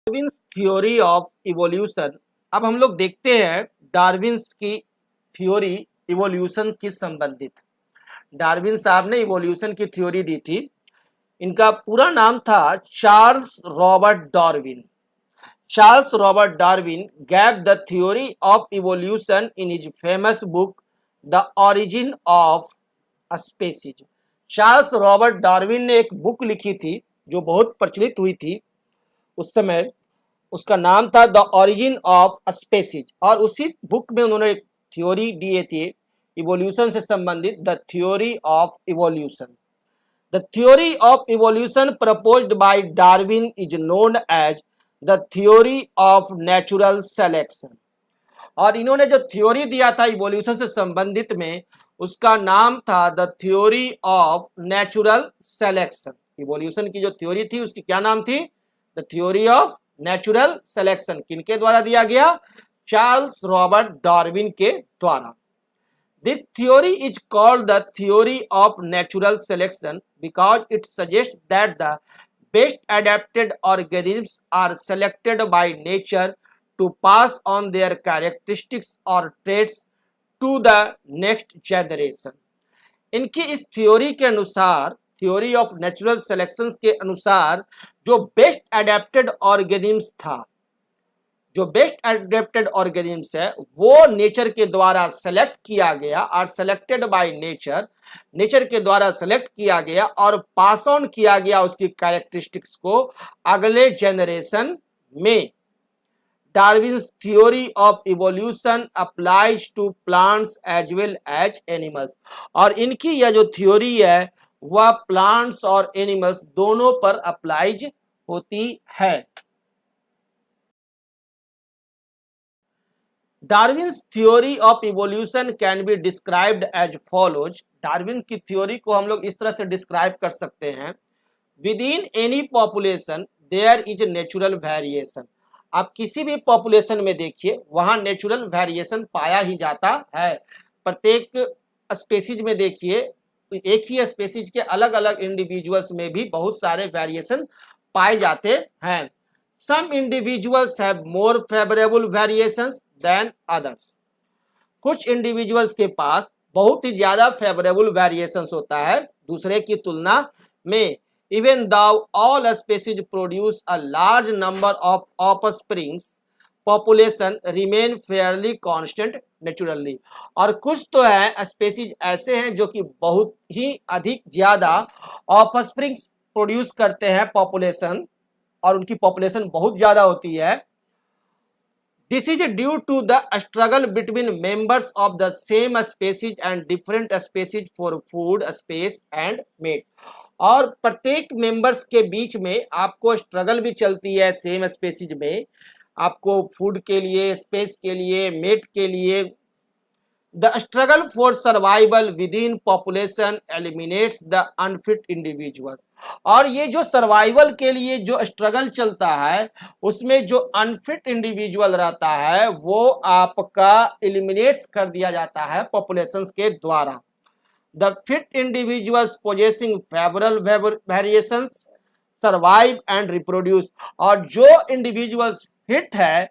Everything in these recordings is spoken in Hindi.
Darwin's theory of evolution. अब हम लोग देखते हैं डार्विन्स की थ्योरी इवोल्यूशन की संबंधित। डार्विन साहब ने इवोल्यूशन की थ्योरी दी थी। इनका पूरा नाम था Charles Robert Darwin. Charles Robert Darwin gave the theory of evolution in his famous book The Origin of Species। Charles Robert Darwin ने एक बुक लिखी थी जो बहुत प्रचलित हुई थी उस समय। उसका नाम था द ओरिजिन ऑफ स्पेसीज और उसी बुक में उन्होंने एक थ्योरी दिए थे इवोल्यूशन से संबंधित, the theory of evolution. The theory of evolution proposed by Darwin is known as the theory of natural selection. और इन्होंने जो थ्योरी दिया था इवोल्यूशन से संबंधित में, उसका नाम था the theory of natural selection. Evolution की जो थ्योरी थी उसकी क्या नाम थी? The theory of natural selection. किनके द्वारा दिया गया? चार्ल्स रॉबर्ट डार्विन के द्वारा। This theory is called the theory of natural selection because it suggest that the best adapted organisms are selected by nature to pass on their characteristics और traits to the next generation. इनकी इस थ्योरी के अनुसार, थ्योरी ऑफ नेचुरल सिलेक्शन के अनुसार, जो बेस्ट एडेप्टेड ऑर्गेनिम्स था, जो बेस्ट एडेप्टेड ऑर्गेनिम्स है वो नेचर के द्वारा सेलेक्ट किया गया और सेलेक्टेड बाय नेचर, नेचर के द्वारा सेलेक्ट किया गया और पास ऑन किया गया उसकी कैरेक्टरिस्टिक्स को अगले जनरेशन में। Darwin's theory of evolution applies to plants as well as animals. और इनकी यह जो थ्योरी है वह प्लांट्स और एनिमल्स दोनों पर अप्लाइज होती है। Darwin's theory of evolution can be described as follows. Darwin की थ्योरी को हम लोग इस तरह से डिस्क्राइब कर सकते हैं, within any population there is natural variation. आप किसी भी पॉपुलेशन में देखिए वहां नेचुरल वेरिएशन पाया ही जाता है। प्रत्येक स्पेसीज में देखिए, एक ही स्पेसीज के अलग अलग इंडिविजुअल्स में भी बहुत सारे वेरिएशन पाए जाते हैं। Some individuals have more favourable variations than others. कुछ इंडिविजुअल्स के पास बहुत ही ज्यादा फेवरेबल वेरिएशंस होता है दूसरे की तुलना में। Even though all species produce a large number of offsprings, population remain fairly constant naturally। और कुछ तो है स्पेसीज ऐसे हैं जो कि बहुत ही अधिक ज्यादा ऑफस्प्रिंग्स प्रोड्यूस करते हैं पॉपुलेशन, और उनकी पॉपुलेशन बहुत ज्यादा होती है। This is due to the struggle between members of the same species and different species for food, space and mate। और प्रत्येक मेंबर्स के बीच में आपको स्ट्रगल भी चलती है सेम स्पेसीज में, आपको फूड के लिए, स्पेस के लिए, मेट के लिए। The struggle for survival with in population eliminates the unfit individuals. और ये जो सर्वाइवल के लिए जो स्ट्रगल चलता है उसमें जो अनफिट इंडिविजुअल रहता है वो आपका एलिमिनेट्स कर दिया जाता है पॉपुलेशंस के द्वारा। The fit individuals possessing favorable variations survive and reproduce। और जो इंडिविजुअल्स फिट है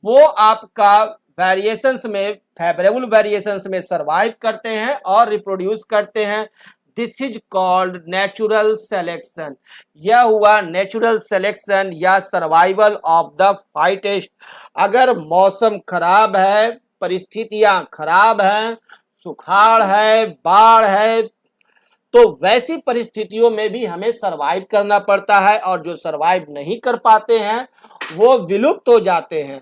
वो आपका वेरिएशंस में, फेवरेबल वेरिएशंस में सर्वाइव करते हैं और रिप्रोड्यूस करते हैं। This is called natural selection. यह हुआ नेचुरल सेलेक्शन या सर्वाइवल ऑफ द फाइटेस्ट। अगर मौसम खराब है, परिस्थितियां खराब हैं, सुखाड़ है, बाढ़ है, तो वैसी परिस्थितियों में भी हमें सरवाइव करना पड़ता है और जो सरवाइव नहीं कर पाते हैं वो विलुप्त हो जाते हैं।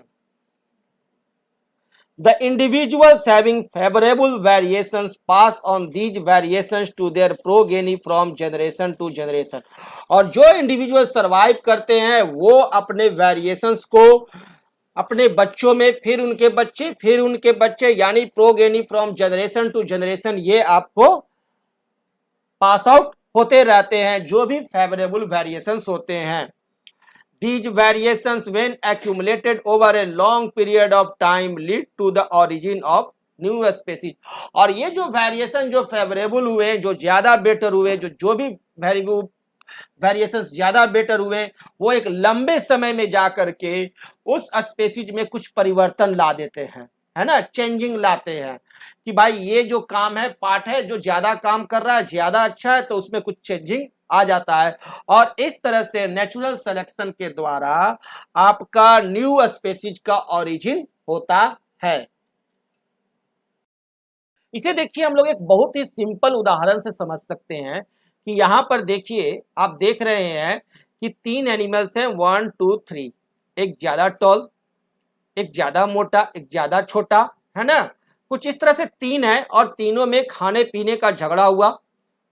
The individuals having favorable variations pass on these variations to their progeny from generation to generation। और जो इंडिविजुअल सरवाइव करते हैं वो अपने वेरिएशंस को अपने बच्चों में, फिर उनके बच्चे, फिर उनके बच्चे, यानी progeny from generation to generation, ये आपको पास आउट होते रहते हैं जो भी फेवरेबल वेरिएशंस होते हैं। These variations when accumulated over a long period of time lead to the origin of new species। और ये जो वेरिएशन जो फेवरेबल हुए, जो ज्यादा बेटर हुए, जो भी वेरिएशंस ज्यादा बेटर हुए, वो एक लंबे समय में जाकर के उस स्पेसीज में कुछ परिवर्तन ला देते हैं, है ना, चेंजिंग लाते हैं कि भाई ये जो काम है, पार्ट है जो ज्यादा काम कर रहा है, ज्यादा अच्छा है, तो उसमें कुछ चेंजिंग आ जाता है। और इस तरह से नेचुरल सिलेक्शन के द्वारा आपका न्यू स्पेसीज का ओरिजिन होता है। इसे देखिए हम लोग एक बहुत ही सिंपल उदाहरण से समझ सकते हैं कि यहां पर देखिए आप देख रहे हैं कि 3 एनिमल्स हैं, 1 2 3, एक ज्यादा टॉल, एक ज्यादा मोटा, एक ज्यादा छोटा, है ना, कुछ इस तरह से 3 है और तीनों में खाने पीने का झगड़ा हुआ,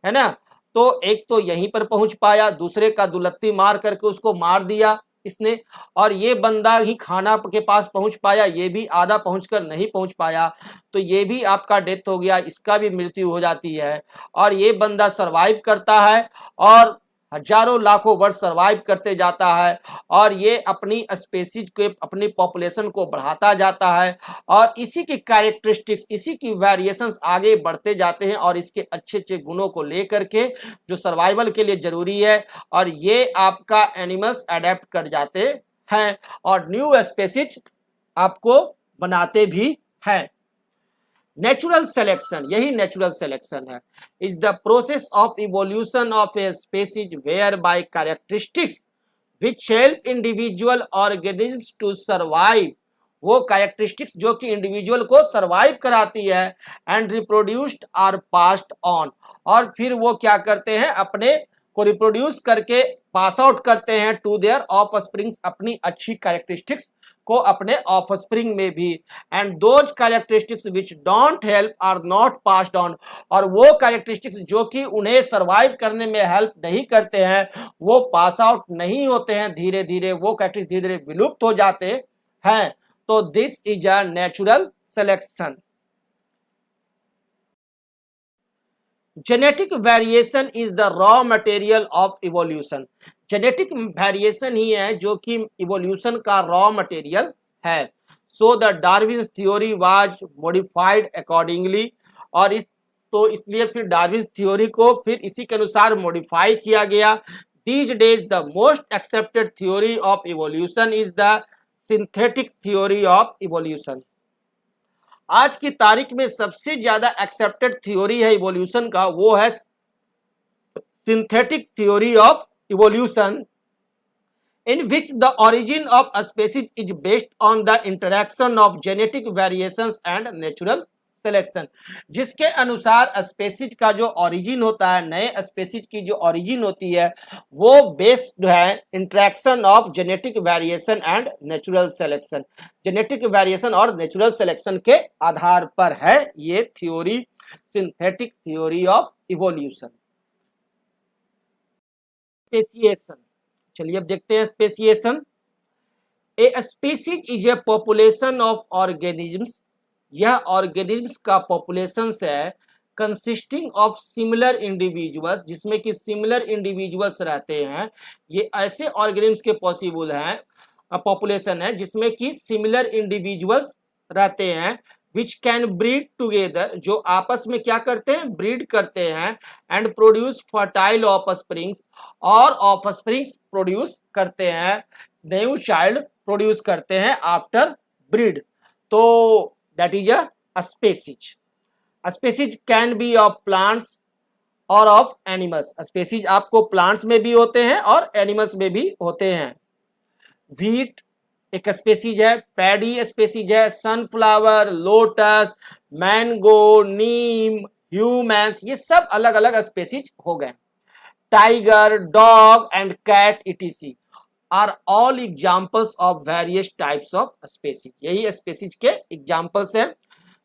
है ना। तो एक तो यहीं पर पहुंच पाया, दूसरे का दुलत्ती मार करके उसको मार दिया इसने, और ये बंदा ही खाना के पास पहुंच पाया, ये भी आधा पहुंचकर नहीं पहुंच पाया, तो ये भी आपका डेथ हो गया, इसका भी मृत्यु हो जाती है। और ये बंदा सरवाइव करता है और हजारों लाखों वर्ष सरवाइव करते जाता है, और ये अपनी स्पेसीज के, अपनी पॉपुलेशन को बढ़ाता जाता है, और इसी की कैरेक्टरिस्टिक्स, इसी की वेरिएशंस आगे बढ़ते जाते हैं, और इसके अच्छे अच्छे गुणों को लेकर के जो सर्वाइवल के लिए जरूरी है, और ये आपका एनिमल्स अडेप्ट कर जाते हैं और न्यू स्पेसीज आपको बनाते भी हैं। नेचुरल सिलेक्शन, यही नेचुरल सिलेक्शन है, is the process of evolution of a species whereby characteristics which help individual organisms to survive, वो कैरेक्टरिस्टिक्स जो कि इंडिविजुअल को सर्वाइव कराती है, and reproduced are passed on, और फिर वो क्या करते हैं, अपने को रिप्रोड्यूस करके पास आउट करते हैं टू देयर ऑफस्प्रिंग्स, अपनी अच्छी कैरेक्टरिस्टिक्स को अपने ऑफस्प्रिंग में भी, and those characteristics which don't help are not passed on, और वो कैरेक्टरिस्टिक्स जो कि उन्हें सर्वाइव करने में हेल्प नहीं करते हैं वो पास आउट नहीं होते हैं, धीरे धीरे वो कैरेक्टरिस्टिक्स धीरे धीरे विलुप्त हो जाते हैं। तो this is a natural selection. Genetic variation is the raw material of evolution, genetic variation ही है जो कि इवोल्यूशन का रॉ मटेरियल है। So the Darwin's theory was modified accordingly, और इसलिए फिर डार्विन्स थ्योरी को फिर इसी के अनुसार मॉडिफाई किया गया। These days the most accepted theory of evolution is the synthetic theory of evolution. आज की तारीख में सबसे ज्यादा एक्सेप्टेड थ्योरी है इवोल्यूशन का, वो है synthetic theory of evolution, in which the origin of a species is based on the interaction of genetic variations and natural selection, जिसके अनुसार स्पेसीज का जो ओरिजिन होता है, नए स्पेसीज की जो ओरिजिन होती है वो बेस्ड है interaction of genetic variation and natural selection, genetic variation और नेचुरल सिलेक्शन के आधार पर है ये theory, synthetic theory of evolution. Speciation, चलिए अब देखते हैं speciation. A species is a population of organisms, यह ऑर्गेनिजम्स का पॉपुलेशन है कंसिस्टिंग ऑफ सिमिलर इंडिविजुअल्स, जिसमें कि सिमिलर इंडिविजुअल्स रहते हैं। ये ऐसे ऑर्गेनिजम्स के पॉसिबल हैं, पॉपुलेशन है जिसमें कि सिमिलर इंडिविजुअल्स रहते हैं, विच कैन ब्रीड टुगेदर, जो आपस में क्या करते हैं, ब्रीड करते हैं, एंड प्रोड्यूस फर्टाइल ऑफस्प्रिंग्स, और ऑफस्प्रिंग्स प्रोड्यूस करते हैं, न्यू चाइल्ड प्रोड्यूस करते हैं आफ्टर ब्रीड। तो that is a species. Species can be of plants और ऑफ एनिमल्स, स्पेसीज आपको प्लांट्स में भी होते हैं और एनिमल्स में भी होते हैं। व्हीट एक स्पेसीज है, पैडी स्पेसीज है, sunflower, lotus, mango, neem, humans, ये सब अलग अलग स्पेसीज हो गए। Tiger, dog and cat etc are all examples of various types of species, यही स्पेसीज के एग्जाम्पल्स हैं।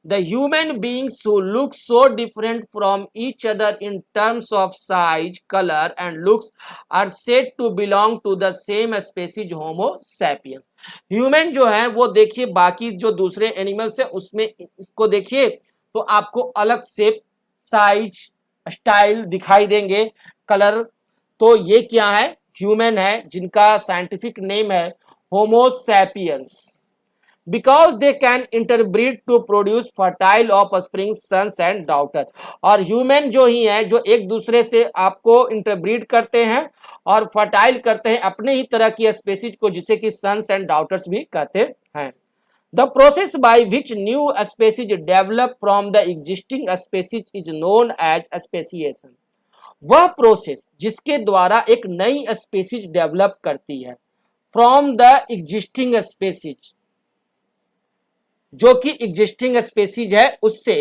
The human beings who look so different from each other in terms of size, color and looks are said to belong to the same species Homo sapiens। Human जो है वो देखिए बाकी जो दूसरे एनिमल्स है उसमें इसको देखिए तो आपको अलग शेप, साइज, स्टाइल दिखाई देंगे, कलर। तो ये क्या है, ह्यूमन है, जिनका साइंटिफिक नेम है homo sapiens. Because they can interbreed to produce fertile offspring sons and daughter. और ह्यूमन जो ही है जो एक दूसरे से आपको इंटरब्रीड करते हैं और फर्टाइल करते हैं अपने ही तरह की स्पेसीज को, जिसे कि सन्स एंड डॉटर्स भी कहते हैं। The process by which new species develop from the existing species is known as speciation. वह प्रोसेस जिसके द्वारा एक नई स्पेसीज डेवलप करती है फ्रॉम द एग्जिस्टिंग स्पेसीज, जो कि एग्जिस्टिंग स्पेसीज है उससे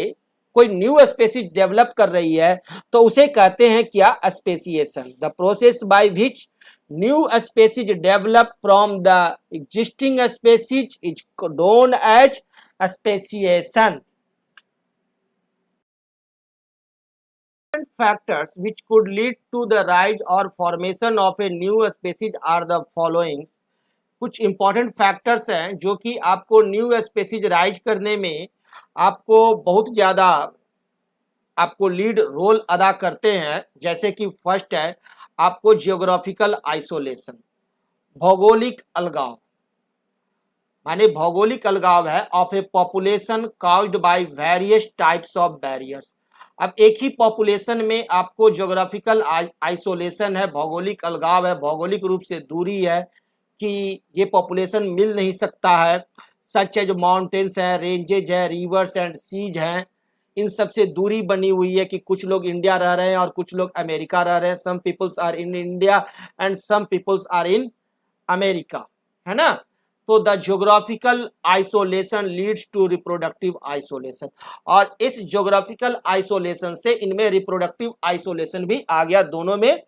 कोई न्यू स्पेसीज डेवलप कर रही है तो उसे कहते हैं क्या, speciation. The process by which new species develop from the existing species is known as speciation. Factors which could lead to the rise or formation of a new species are the following। कुछ इंपॉर्टेंट फैक्टर्स हैं जो कि आपको न्यू स्पेसीज राइज करने में आपको बहुत ज़्यादा आपको लीड रोल अदा करते हैं। जैसे कि फर्स्ट है आपको जियोग्राफिकल आइसोलेशन, भौगोलिक अलगाव, माने भौगोलिक अलगाव है of A population caused by various types of barriers. अब एक ही पॉपुलेशन में आपको ज्योग्राफिकल आइसोलेशन है, भौगोलिक अलगाव है, भौगोलिक रूप से दूरी है कि ये पॉपुलेशन मिल नहीं सकता है। सच है जो माउंटेन्स हैं, रेंजेज है, रिवर्स एंड सीज हैं, इन सब से दूरी बनी हुई है कि कुछ लोग इंडिया रह रहे हैं और कुछ लोग अमेरिका रह रहे हैं। Some peoples are in India and some peoples are in America, है ना। तो the geographical isolation leads to reproductive isolation, और इस ज्योग्राफिकल आइसोलेशन से इनमें रिप्रोडक्टिव आइसोलेशन भी आ गया। दोनों में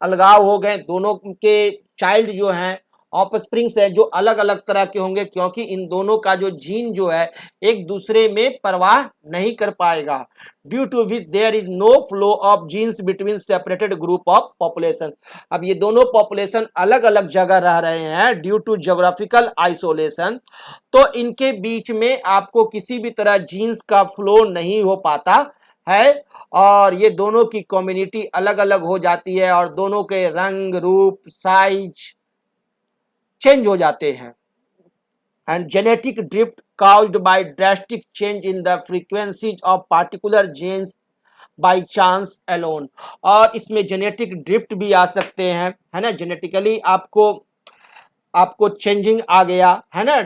अलगाव हो गए, दोनों के चाइल्ड जो हैं ऑफस्प्रिंग्स है जो अलग अलग तरह के होंगे, क्योंकि इन दोनों का जो जीन जो है एक दूसरे में परवाह नहीं कर पाएगा। Due to which there is no flow of genes between separated group of population. अब ये दोनों पॉपुलेशन अलग अलग जगह रह रहे हैं ड्यू टू ज्योग्राफिकल आइसोलेशन, तो इनके बीच में आपको किसी भी तरह जीन्स का फ्लो नहीं हो पाता है और ये दोनों की कम्युनिटी अलग अलग हो जाती है और दोनों के रंग, रूप, साइज चेंज हो जाते हैं। And genetic drift caused by drastic change in the frequencies of particular genes by chance alone। और इसमें जेनेटिक ड्रिफ्ट भी आ सकते हैं, है ना। जेनेटिकली आपको चेंजिंग आ गया, है ना,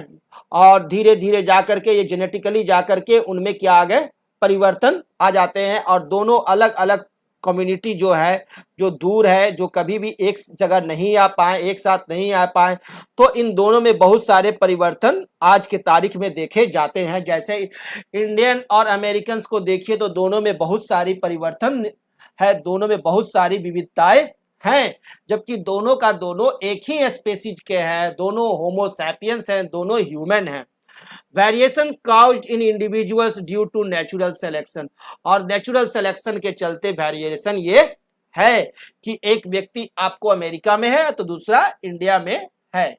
और धीरे धीरे जाकर के ये जेनेटिकली जाकर के उनमें क्या आ गए, परिवर्तन आ जाते हैं और दोनों अलग अलग कम्युनिटी जो है, जो दूर है, जो कभी भी एक जगह नहीं आ पाए, एक साथ नहीं आ पाए, तो इन दोनों में बहुत सारे परिवर्तन आज के तारीख में देखे जाते हैं। जैसे इंडियन और अमेरिकन्स को देखिए तो दोनों में बहुत सारी परिवर्तन है, दोनों में बहुत सारी विविधताएं हैं, जबकि दोनों का दोनों एक ही स्पेसीज के हैं, दोनों होमो सैपियंस हैं, दोनों ह्यूमन हैं। Variation caused in individuals due to natural selection, और नेचुरल सिलेक्शन के चलते वेरिएशन ये है कि एक व्यक्ति आपको अमेरिका में है तो दूसरा इंडिया में है।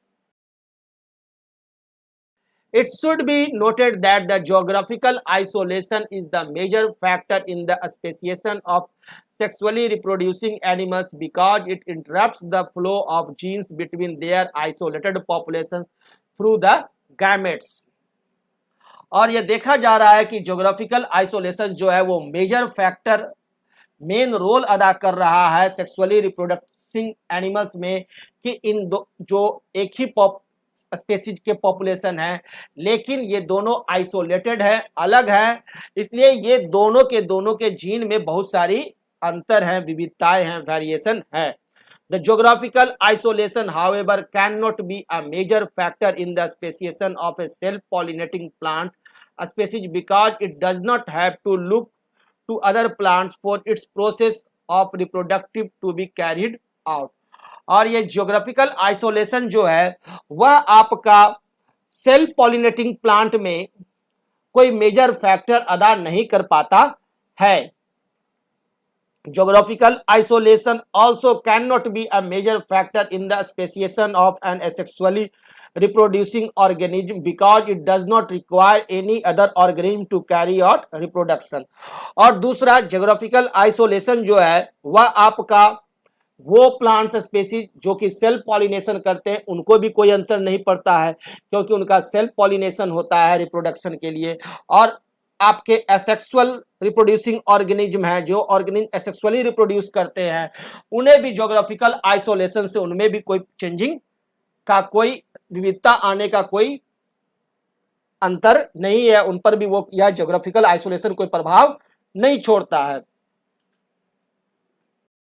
It should be noted that the geographical isolation is the major factor in the speciation of sexually reproducing animals because it interrupts the flow of genes between their isolated populations through the gametes। और ये देखा जा रहा है कि ज्योग्राफिकल आइसोलेशन जो है वो मेजर फैक्टर, मेन रोल अदा कर रहा है सेक्सुअली रिप्रोडक्टिंग एनिमल्स में, कि इन दो जो एक ही स्पेसीज के पॉपुलेशन है लेकिन ये दोनों आइसोलेटेड है, अलग है, इसलिए ये दोनों के जीन में बहुत सारी अंतर है, विविधताएं हैं, वेरिएशन है। The geographical isolation, however, cannot be a major factor in the speciation of a self-pollinating plant species because it does not have to look to other plants for its process of reproductive to be carried out। और ये जियोग्राफिकल आइसोलेशन जो है वह आपका सेल्फ पॉलिनेटिंग प्लांट में कोई मेजर फैक्टर अदा नहीं कर पाता है। Geographical isolation also cannot be a major factor in the speciation of an asexually reproducing organism because it does not require any other organism to carry out reproduction। और दूसरा geographical isolation जो है वह आपका वो प्लांट्स स्पेसीज जो कि सेल्फ पॉलिनेशन करते हैं उनको भी कोई अंतर नहीं पड़ता है, क्योंकि उनका सेल्फ पॉलिनेशन होता है रिप्रोडक्शन के लिए। और आपके एसेक्सुअल रिप्रोड्यूसिंग ऑर्गेनिज्म है, जो ऑर्गेनिज्म एसेक्सुअली रिप्रोड्यूस करते हैं, उन्हें भी ज्योग्राफिकल आइसोलेशन से उनमें भी कोई चेंजिंग का, कोई विविधता आने का कोई अंतर नहीं है, उन पर भी वो, या ज्योग्राफिकल आइसोलेशन कोई प्रभाव नहीं छोड़ता है।